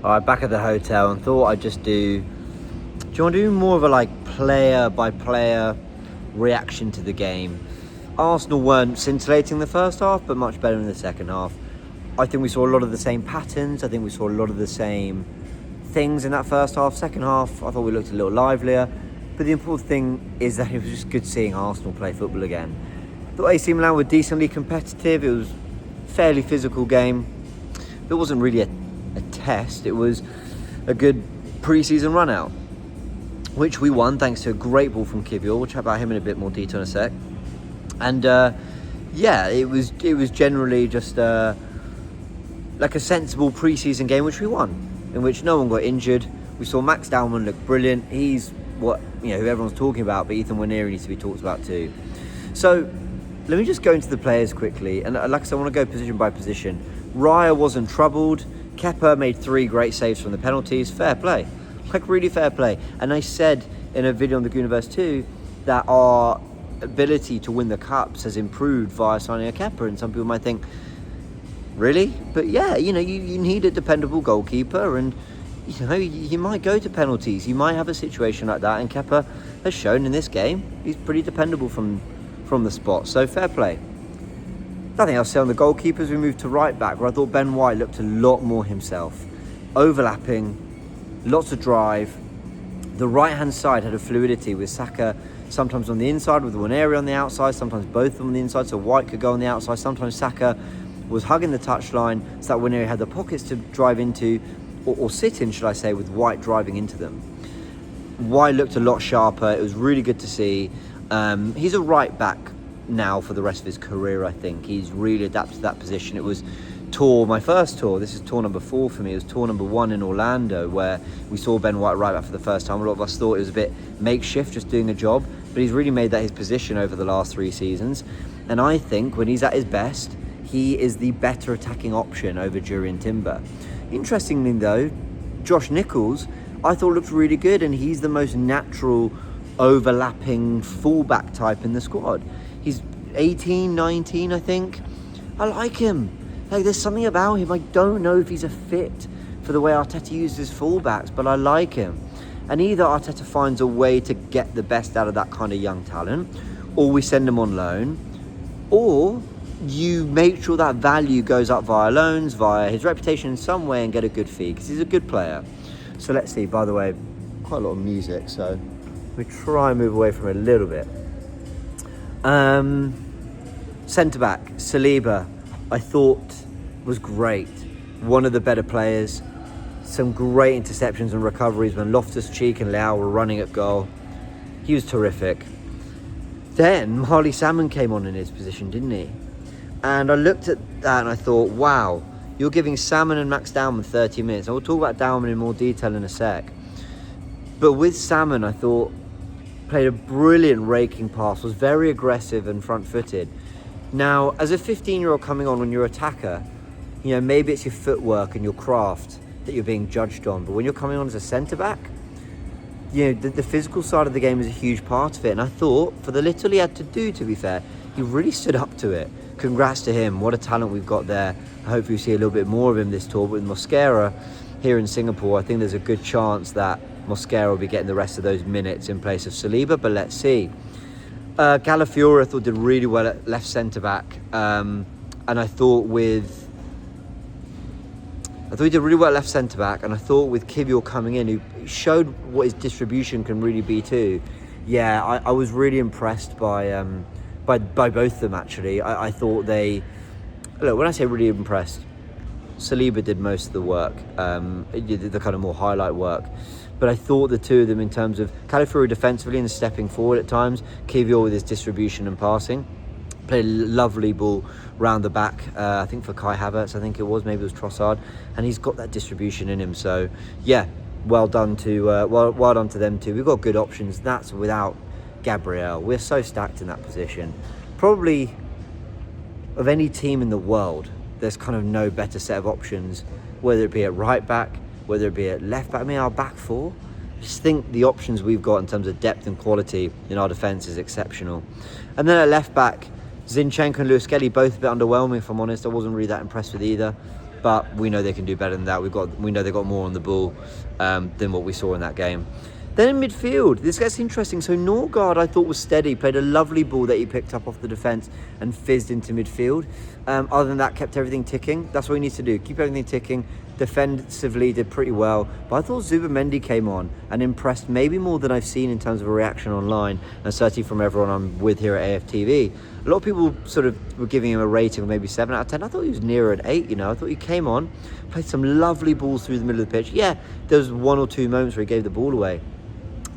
All right, back at the hotel, and thought I'd just do you want to do more of a player by player reaction to the game? Arsenal weren't scintillating the first half, but much better in the second half. I think we saw a lot of the same patterns. I think we saw a lot of the same things in that first half. Second half, I thought we looked a little livelier. But the important thing is that it was just good seeing Arsenal play football again. I thought AC Milan were decently competitive. It was a fairly physical game. It wasn't really a test. It was a good pre-season run out, which we won thanks to a great ball from Kivior. We'll chat about him in a bit more detail in a sec. And it was generally just like a sensible pre-season game, which we won, in which no one got injured. We saw Max Dowman look brilliant. He's who everyone's talking about, but Ethan Waneri needs to be talked about too. So let me just go into the players quickly. And like I said, I want to go position by position. Raya wasn't troubled. Kepa made 3 great saves from the penalties. Fair play. Really fair play. And I said in a video on the Goonerverse too that our ability to win the cups has improved via signing a Kepa, and some people might think, really? But yeah, you need a dependable goalkeeper, and you might go to penalties. You might have a situation like that, and Kepa has shown in this game he's pretty dependable from the spot. So fair play. Nothing else to say on the goalkeepers. We moved to right back, where I thought Ben White looked a lot more himself, overlapping, lots of drive. The right hand side had a fluidity with Saka sometimes on the inside, with Waneri on the outside, sometimes both of them on the inside, so White could go on the outside. Sometimes Saka was hugging the touchline so that Waneri had the pockets to drive into, or sit in, should I say, with White driving into them. White looked a lot sharper. It was really good to see. He's a right back now for the rest of his career, I think. He's really adapted to that position. It was my first tour. This is tour number 4 for me. It was tour number 1 in Orlando, where we saw Ben White right back for the first time. A lot of us thought it was a bit makeshift, just doing a job, but he's really made that his position over the last 3 seasons. And I think when he's at his best, he is the better attacking option over Jurriën Timber. Interestingly though, Josh Nichols, I thought looked really good, and he's the most natural overlapping fullback type in the squad. He's 18, 19, I think. I like him. There's something about him. I don't know if he's a fit for the way Arteta uses his fullbacks, but I like him. And either Arteta finds a way to get the best out of that kind of young talent, or we send him on loan, or you make sure that value goes up via loans, via his reputation in some way, and get a good fee, because he's a good player. So let's see. By the way, quite a lot of music, so we try and move away from it a little bit. Centre-back, Saliba, I thought was great. One of the better players. Some great interceptions and recoveries when Loftus-Cheek and Leao were running at goal. He was terrific. Then Marley Salmon came on in his position, didn't he? And I looked at that and I thought, wow, you're giving Salmon and Max Dowman 30 minutes. I will talk about Dowman in more detail in a sec. But with Salmon, I thought, played a brilliant raking pass, was very aggressive and front-footed. Now, as a 15-year-old coming on when you're an attacker, maybe it's your footwork and your craft that you're being judged on. But when you're coming on as a centre-back, the physical side of the game is a huge part of it. And I thought, for the little he had to do, to be fair, he really stood up to it. Congrats to him. What a talent we've got there. I hope you see a little bit more of him this tour. But with Mosquera here in Singapore, I think there's a good chance that Mosquera will be getting the rest of those minutes in place of Saliba, but let's see. Calafiori, I thought, did really well at left centre-back. And I thought he did really well at left centre-back, and I thought with Kivior coming in, who showed what his distribution can really be too. Yeah, I was really impressed by both of them, actually. I thought when I say really impressed, Saliba did most of the work. He did the kind of more highlight work. But I thought the two of them, in terms of Calafiori defensively and stepping forward at times, Kivior with his distribution and passing, played a lovely ball round the back, I think for Kai Havertz, maybe it was Trossard, and he's got that distribution in him. So yeah, well done to them too. We've got good options. That's without Gabriel. We're so stacked in that position. Probably of any team in the world, there's kind of no better set of options, whether it be at right back, whether it be at left back. Our back four, I just think the options we've got in terms of depth and quality in our defence is exceptional. And then at left back, Zinchenko and Lewis Kelly, both a bit underwhelming, if I'm honest. I wasn't really that impressed with either. but we know they can do better than that. We know they got more on the ball than what we saw in that game. Then in midfield, this gets interesting. So Norgard, I thought, was steady, played a lovely ball that he picked up off the defence and fizzed into midfield. Other than that, kept everything ticking. That's what he needs to do, keep everything ticking. Defensively did pretty well, but I thought Zubimendi came on and impressed maybe more than I've seen in terms of a reaction online, and certainly from everyone I'm with here at AFTV. A lot of people sort of were giving him a rating of maybe 7 out of 10. I thought he was nearer an 8, I thought he came on, played some lovely balls through the middle of the pitch. Yeah, there was 1 or 2 moments where he gave the ball away,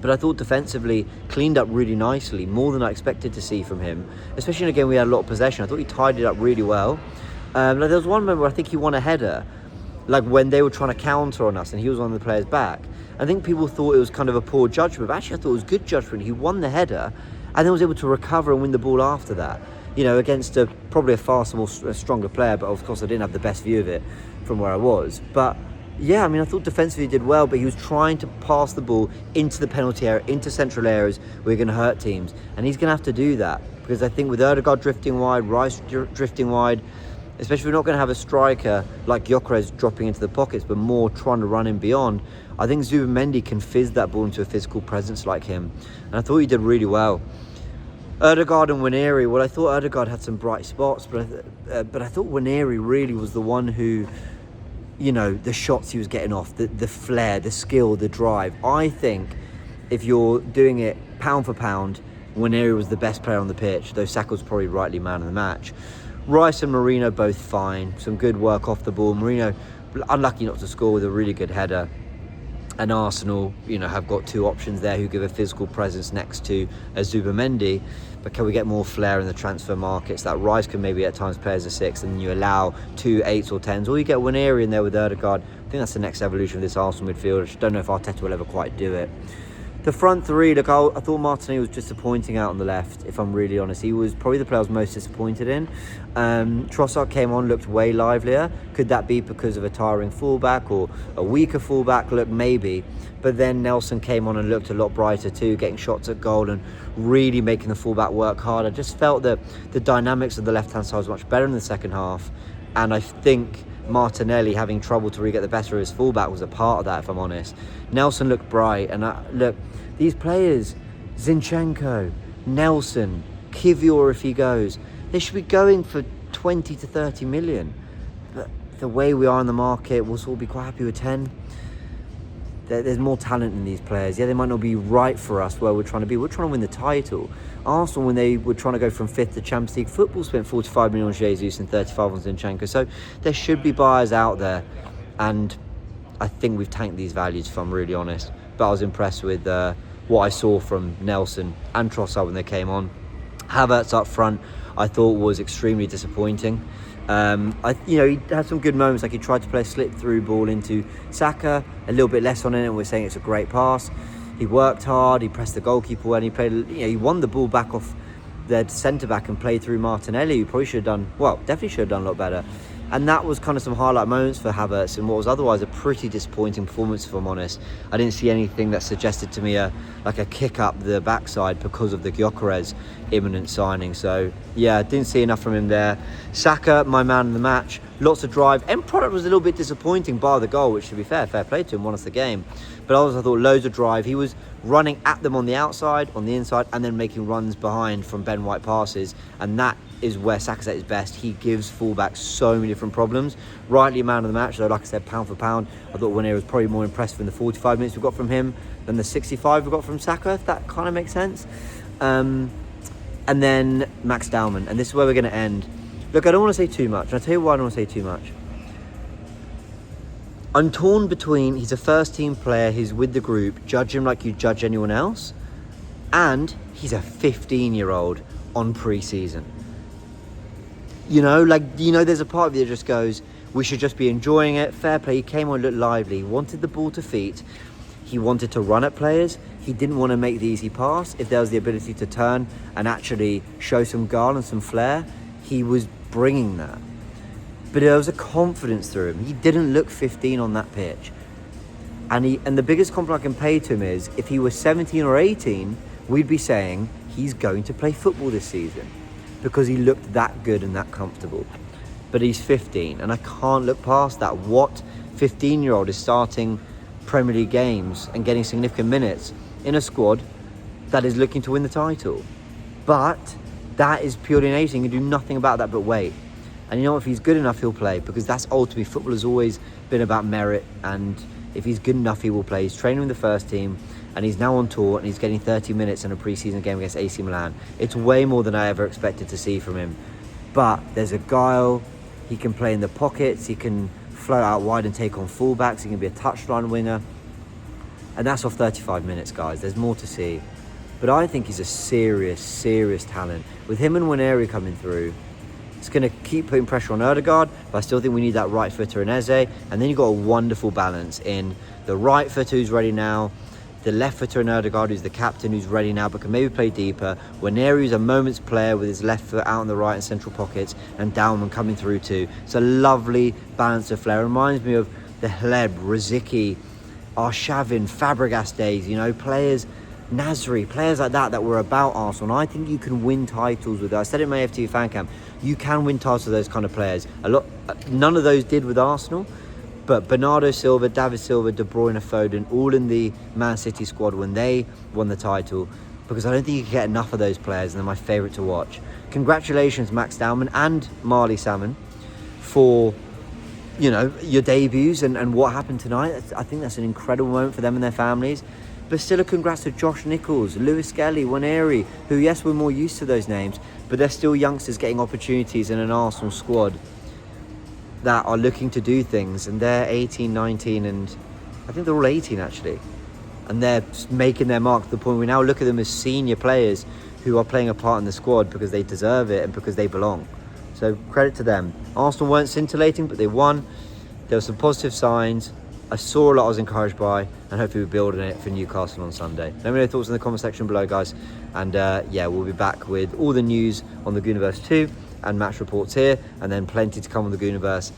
but I thought defensively cleaned up really nicely, more than I expected to see from him, especially in a game we had a lot of possession. I thought he tied it up really well. There was one moment where I think he won a header, like when they were trying to counter on us and he was on the player's back. I think people thought it was kind of a poor judgment, but actually I thought it was good judgment. He won the header and then was able to recover and win the ball after that, against probably a far more stronger player, but of course I didn't have the best view of it from where I was. But yeah, I thought defensively he did well, but he was trying to pass the ball into the penalty area, into central areas where you're going to hurt teams, and he's going to have to do that, because I think with Ødegaard drifting wide, Rice drifting wide, especially if we're not going to have a striker like Gyökeres dropping into the pockets, but more trying to run in beyond, I think Zubimendi can fizz that ball into a physical presence like him. And I thought he did really well. Ødegaard and Nwaneri, well, I thought Ødegaard had some bright spots, but I thought Nwaneri really was the one who, the shots he was getting off, the flair, the skill, the drive. I think if you're doing it pound for pound, Nwaneri was the best player on the pitch, though Saka was probably rightly man of the match. Rice and Marino both fine, some good work off the ball. Marino unlucky not to score with a really good header, and Arsenal have got 2 options there who give a physical presence next to Zubimendi. But can we get more flair in the transfer markets? That Rice can maybe at times play as a 6, and then you allow 2 8s or 10s, or you get Nwaneri in there with Ødegaard. I think that's the next evolution of this Arsenal midfield. I just don't know if Arteta will ever quite do it. The front 3, look, I thought Martinelli was disappointing out on the left, if I'm really honest. He was probably the player I was most disappointed in. Trossard came on, looked way livelier. Could that be because of a tiring fullback or a weaker fullback? Look, maybe. But then Nelson came on and looked a lot brighter too, getting shots at goal and really making the fullback work hard. I just felt that the dynamics of the left-hand side was much better in the second half. And I think Martinelli having trouble to really get the better of his fullback was a part of that, if I'm honest. Nelson looked bright, and look, these players, Zinchenko, Nelson, Kivior if he goes, they should be going for 20 to 30 million. But the way we are in the market, we'll sort of be quite happy with 10. There's more talent in these players. Yeah, they might not be right for us where we're trying to be. We're trying to win the title. Arsenal, when they were trying to go from 5th to Champions League football, spent 45 million on Jesus and 35 on Zinchenko. So there should be buyers out there. And I think we've tanked these values, if I'm really honest. But I was impressed with what I saw from Nelson and Trossard when they came on. Havertz up front, I thought was extremely disappointing. He had some good moments, like he tried to play a slip-through ball into Saka, a little bit less on it, and we're saying it's a great pass. He worked hard, he pressed the goalkeeper well, and he played. He won the ball back off their centre-back and played through Martinelli, who probably should have done, definitely should have done a lot better. And that was kind of some highlight moments for Havertz in what was otherwise a pretty disappointing performance, if I'm honest. I didn't see anything that suggested to me a kick up the backside because of the Gyökeres imminent signing. So yeah, didn't see enough from him there. Saka, my man of the match, lots of drive. End product was a little bit disappointing bar the goal, which to be fair play to him, won us the game. But others I thought loads of drive. He was running at them on the outside, on the inside, and then making runs behind from Ben White passes, and that is where Saka's at his best. He gives fullbacks so many different problems. Rightly man of the match, though, like I said, pound for pound, I thought Nwaneri was probably more impressive in the 45 minutes we got from him than the 65 we got from Saka, if that kind of makes sense. And then Max Dowman, and this is where we're going to end. Look, I don't want to say too much. I'll tell you why I don't want to say too much. I'm torn between he's a first team player, he's with the group, judge him like you judge anyone else, and he's a 15-year-old on pre-season. There's a part of you that just goes, we should just be enjoying it. Fair play, he came on, looked lively, he wanted the ball to feet, he wanted to run at players, he didn't want to make the easy pass. If there was the ability to turn and actually show some guile and some flair, he was bringing that. But there was a confidence through him. He didn't look 15 on that pitch. And the biggest compliment I can pay to him is, if he was 17 or 18, we'd be saying he's going to play football this season, because he looked that good and that comfortable. but he's 15, and I can't look past that. What 15-year-old is starting Premier League games and getting significant minutes in a squad that is looking to win the title? But that is purely innate. You can do nothing about that but wait. And you know what, if he's good enough, he'll play, because that's ultimately, football has always been about merit, and if he's good enough, he will play. He's training with the first team, and he's now on tour, and he's getting 30 minutes in a pre-season game against AC Milan. It's way more than I ever expected to see from him. But there's a guile. He can play in the pockets. He can float out wide and take on fullbacks. He can be a touchline winger. And that's off 35 minutes, guys. There's more to see. But I think he's a serious talent. With him and Waneri coming through, it's going to keep putting pressure on Ødegaard, but I still think we need that right footer in Eze. And then you've got a wonderful balance in the right footer who's ready now, the left footer in Ødegaard who's the captain who's ready now but can maybe play deeper, Waneri who's a moment's player with his left foot out on the right and central pockets, and Dalman coming through too. It's a lovely balance of flair. It reminds me of the Hleb, Rosicky, Arshavin, Fabregas days, you know, players, Nasri, players like that were about Arsenal. And I think you can win titles with that. I said it in my FTV fan camp, you can win titles with those kind of players. None of those did with Arsenal, but Bernardo Silva, David Silva, De Bruyne, Foden, all in the Man City squad when they won the title, because I don't think you can get enough of those players, and they're my favourite to watch. Congratulations, Max Dalman and Marley Salmon, for, you know, your debuts and what happened tonight. I think that's an incredible moment for them and their families. But still a congrats to Josh Nichols, Lewis Skelly, Waneri, who, yes, we're more used to those names, but they're still youngsters getting opportunities in an Arsenal squad that are looking to do things. And they're 18, 19, and I think they're all 18 actually. And they're making their mark to the point we now look at them as senior players who are playing a part in the squad because they deserve it and because they belong. So credit to them. Arsenal weren't scintillating, but they won. There were some positive signs. I saw a lot I was encouraged by, and hopefully we're building it for Newcastle on Sunday. Let me know your thoughts in the comment section below, guys. And yeah, we'll be back with all the news on the Goonerverse 2 and match reports here, and then plenty to come on the Goonerverse.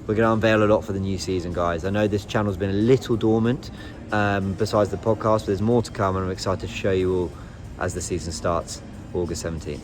We're going to unveil a lot for the new season, guys. I know this channel's been a little dormant besides the podcast, but there's more to come, and I'm excited to show you all as the season starts August 17th.